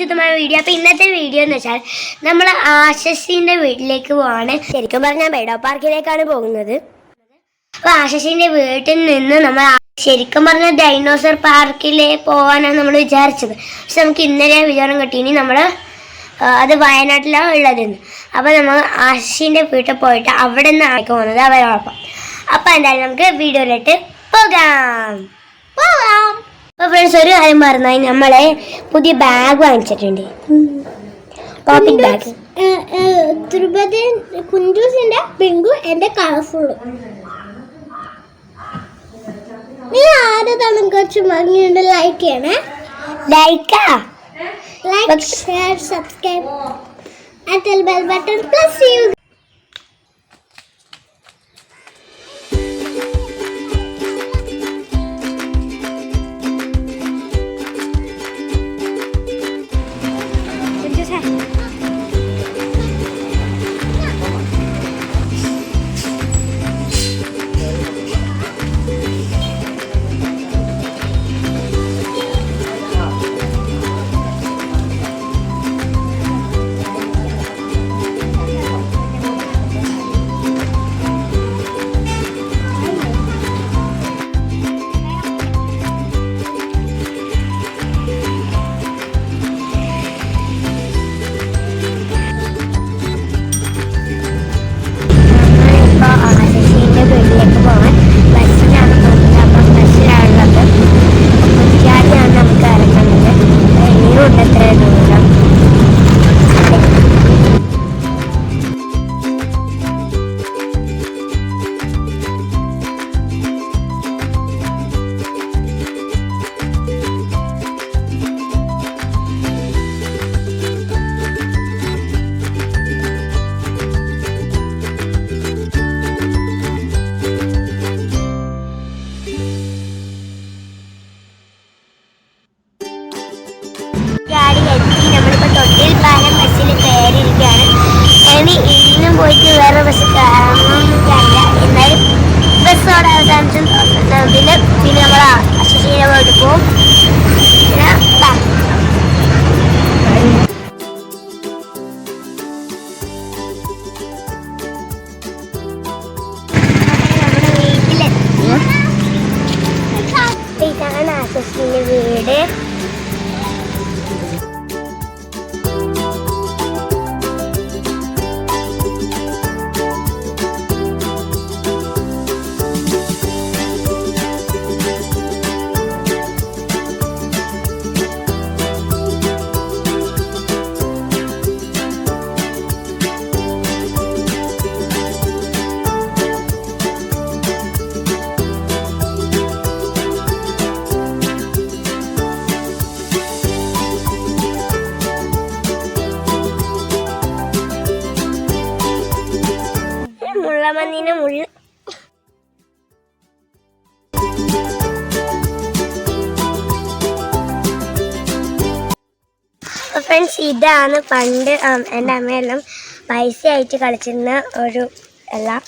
To my video. അപ്പോൾ ഇന്നത്തെ video എന്ന് വെച്ചാൽ നമ്മൾ ആശിഷിൻ്റെ വീട്ടിലേക്ക് പോവാണ്. ശരിക്കും പറഞ്ഞാൽ ബൈഡോ പാർക്കിലേക്കാണ് പോകുന്നത്. അപ്പോൾ ആശിഷിൻ്റെ വീട്ടിൽ നിന്ന് നമ്മൾ ശരിക്കും പറഞ്ഞാൽ ഡൈനോസർ പാർക്കിലേക്ക് പോകാനാണ് നമ്മൾ വിചാരിച്ചത്. പക്ഷെ നമുക്ക് ഇന്നലെ വിചാരം കിട്ടി ഇനി നമ്മൾ അത് വയനാട്ടിലാണ് ഉള്ളതെന്ന്. അപ്പോൾ നമ്മൾ ആശിഷിൻ്റെ വീട്ടിൽ പോയിട്ട് അവിടെ നിന്ന് ആയിക്ക് പോകുന്നത് അവരോടൊപ്പം. അപ്പോൾ എന്തായാലും നമുക്ക് വീഡിയോയിലിട്ട് പോകാം. അപ്പോൾ ഫ്രണ്ട്സ്, ഒരു കാര്യം പറഞ്ഞാൽ നമ്മളെ പുതിയ ബാഗ് വാങ്ങിച്ചിട്ടുണ്ട്. Pocket bag. ധ്രുപദ കുഞ്ചൂസിന്റെ പിങ്കു എന്റെ കളർഫുള്ള്. നീ ആരതാണ് കുറച്ച് ഭംഗിയുണ്ട്? ലൈക്ക് ചെയ്യണേ. Like share subscribe and bell button plus you. വീട്ടിലേക്ക് പോകാൻ ബസ്സിനാണ് പോകുന്നത്. അപ്പം ബസ്സിലാണുള്ളത്. കുറ്റിയാടിയാണ് നമുക്ക് ഇറങ്ങുന്നത്. ഇനിയും എത്ര ദൂരം. നമ്മളിപ്പോൾ തൊട്ടിൽ പാലം ബസ്സിൽ കയറിയിരിക്കുകയാണ്. ഇനി ഇന്നും പോയിട്ട് വേറെ ബസ് കയറണമെന്നില്ല. എന്നാലും ബസ്സോടെ അവസാനിച്ചതിൽ പിന്നെ നമ്മൾ ആശിഷിയുടെ പോയിട്ട് പോകും. പിന്നെ നമ്മുടെ വീട്ടിലെത്തി. ഇതാണ് ആശിഷിൻ്റെ വീട്. മുള്ളമണ്ണിന് മുള്ള. ഫ്രണ്ട്സ്, ഇതാണ് പണ്ട് എൻ്റെ അമ്മയെല്ലാം പൈസ ആയിട്ട് കളിച്ചിരുന്ന ഒരു എല്ലാം.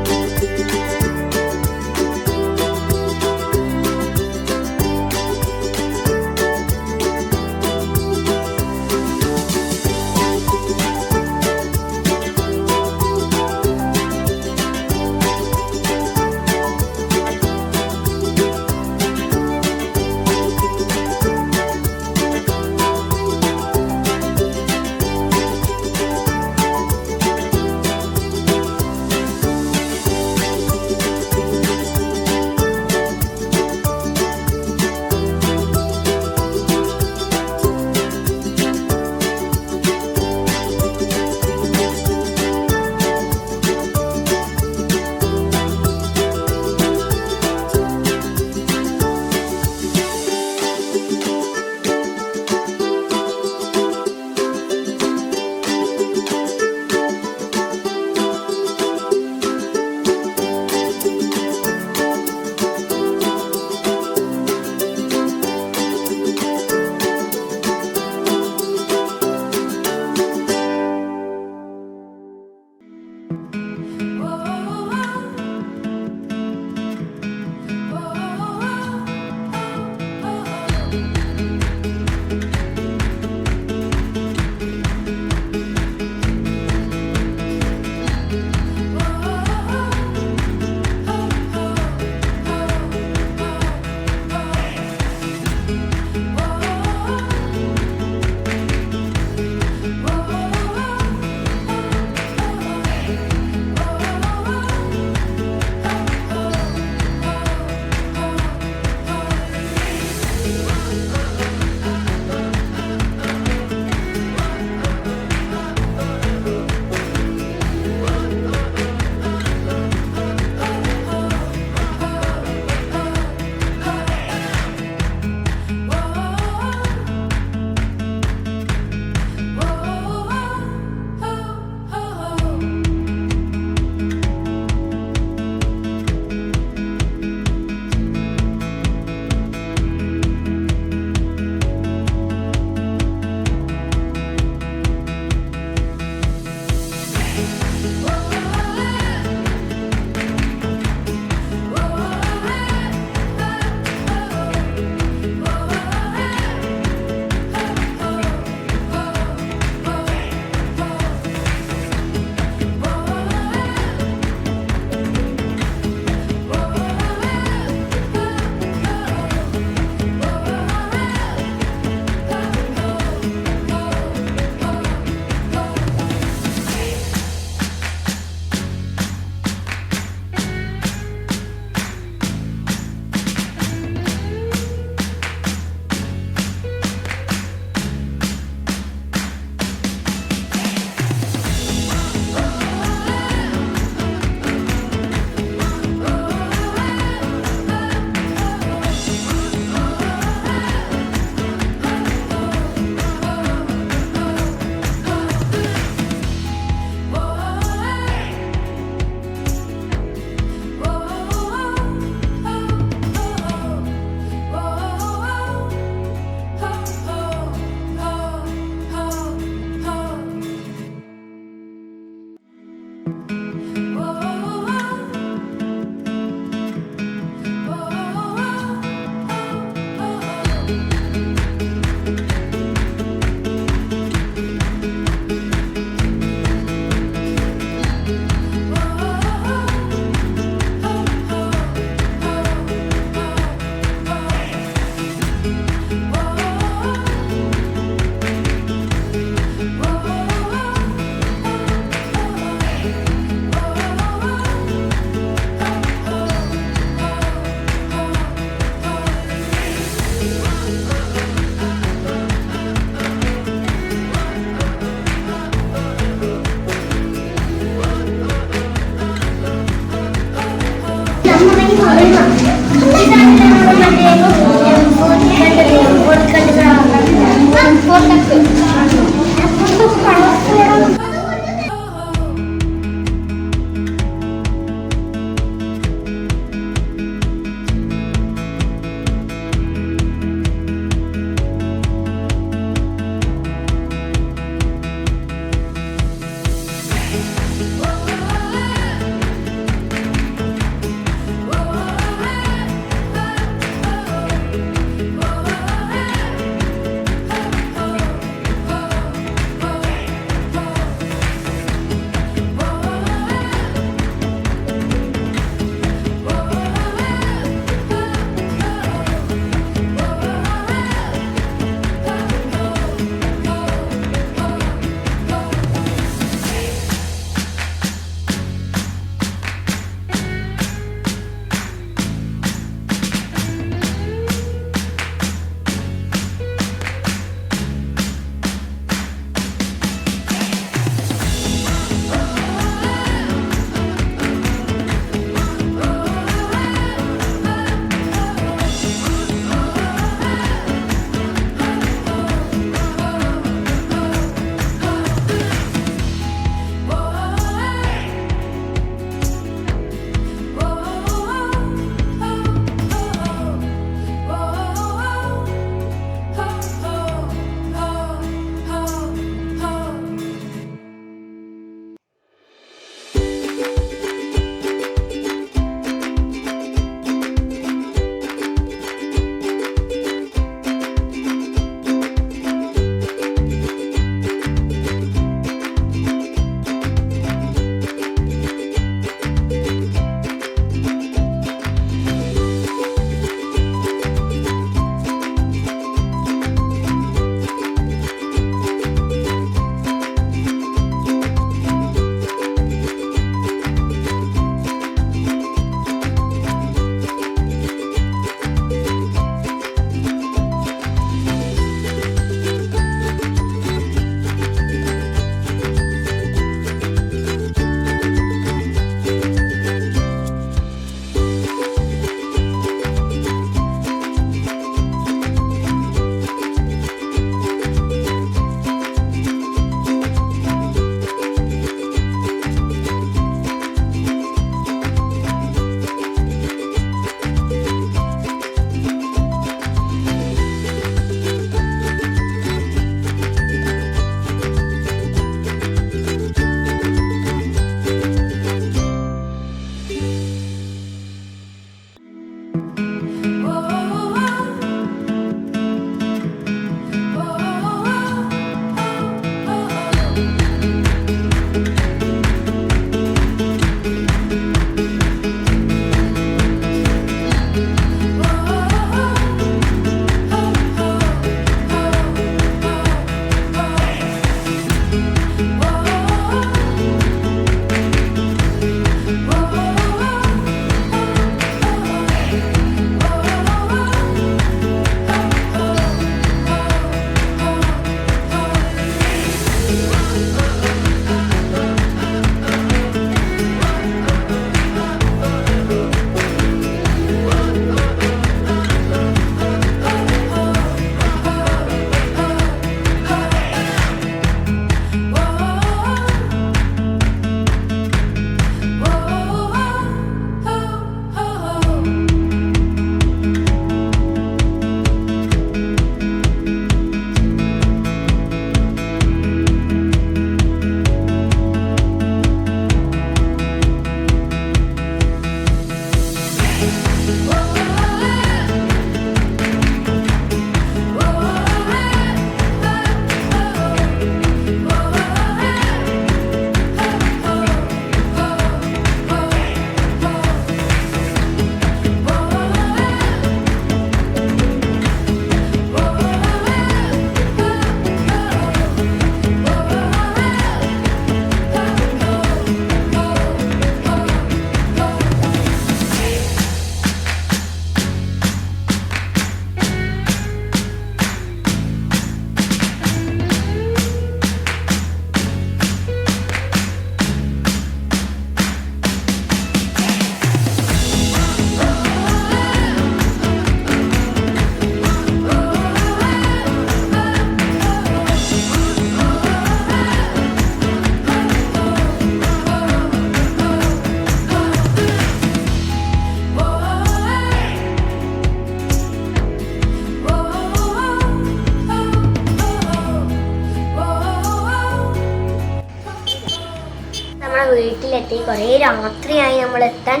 കുറേ രാത്രിയായി നമ്മൾ എത്താൻ.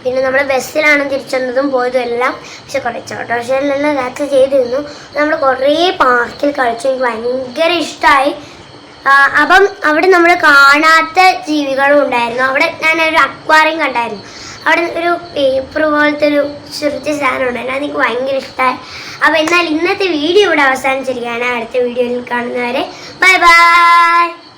പിന്നെ നമ്മൾ ബസ്സിലാണ് തിരിച്ചെന്നതും പോയതും എല്ലാം. പക്ഷെ കുറേ ഓട്ടോറിക്ഷയിലെല്ലാം യാത്ര ചെയ്തിരുന്നു. നമ്മൾ കുറേ പാർക്കിൽ കളിച്ചു. എനിക്ക് ഭയങ്കര ഇഷ്ടമായി. അപ്പം അവിടെ നമ്മൾ കാണാത്ത ജീവികളും ഉണ്ടായിരുന്നു. അവിടെ ഞാനൊരു അക്വാറിയം കണ്ടായിരുന്നു. അവിടെ ഒരു പേപ്പർ പോലത്തെ ഒരു ചെറിയ സാധനം ഉണ്ടായിരുന്നു. അതെനിക്ക് ഭയങ്കര ഇഷ്ടമായി. അപ്പോൾ എന്നാൽ ഇന്നത്തെ വീഡിയോ ഇവിടെ അവസാനിച്ചിരിക്കുകയാണ്. അടുത്ത വീഡിയോയിൽ കാണുന്നവരെ ബൈ ബൈ.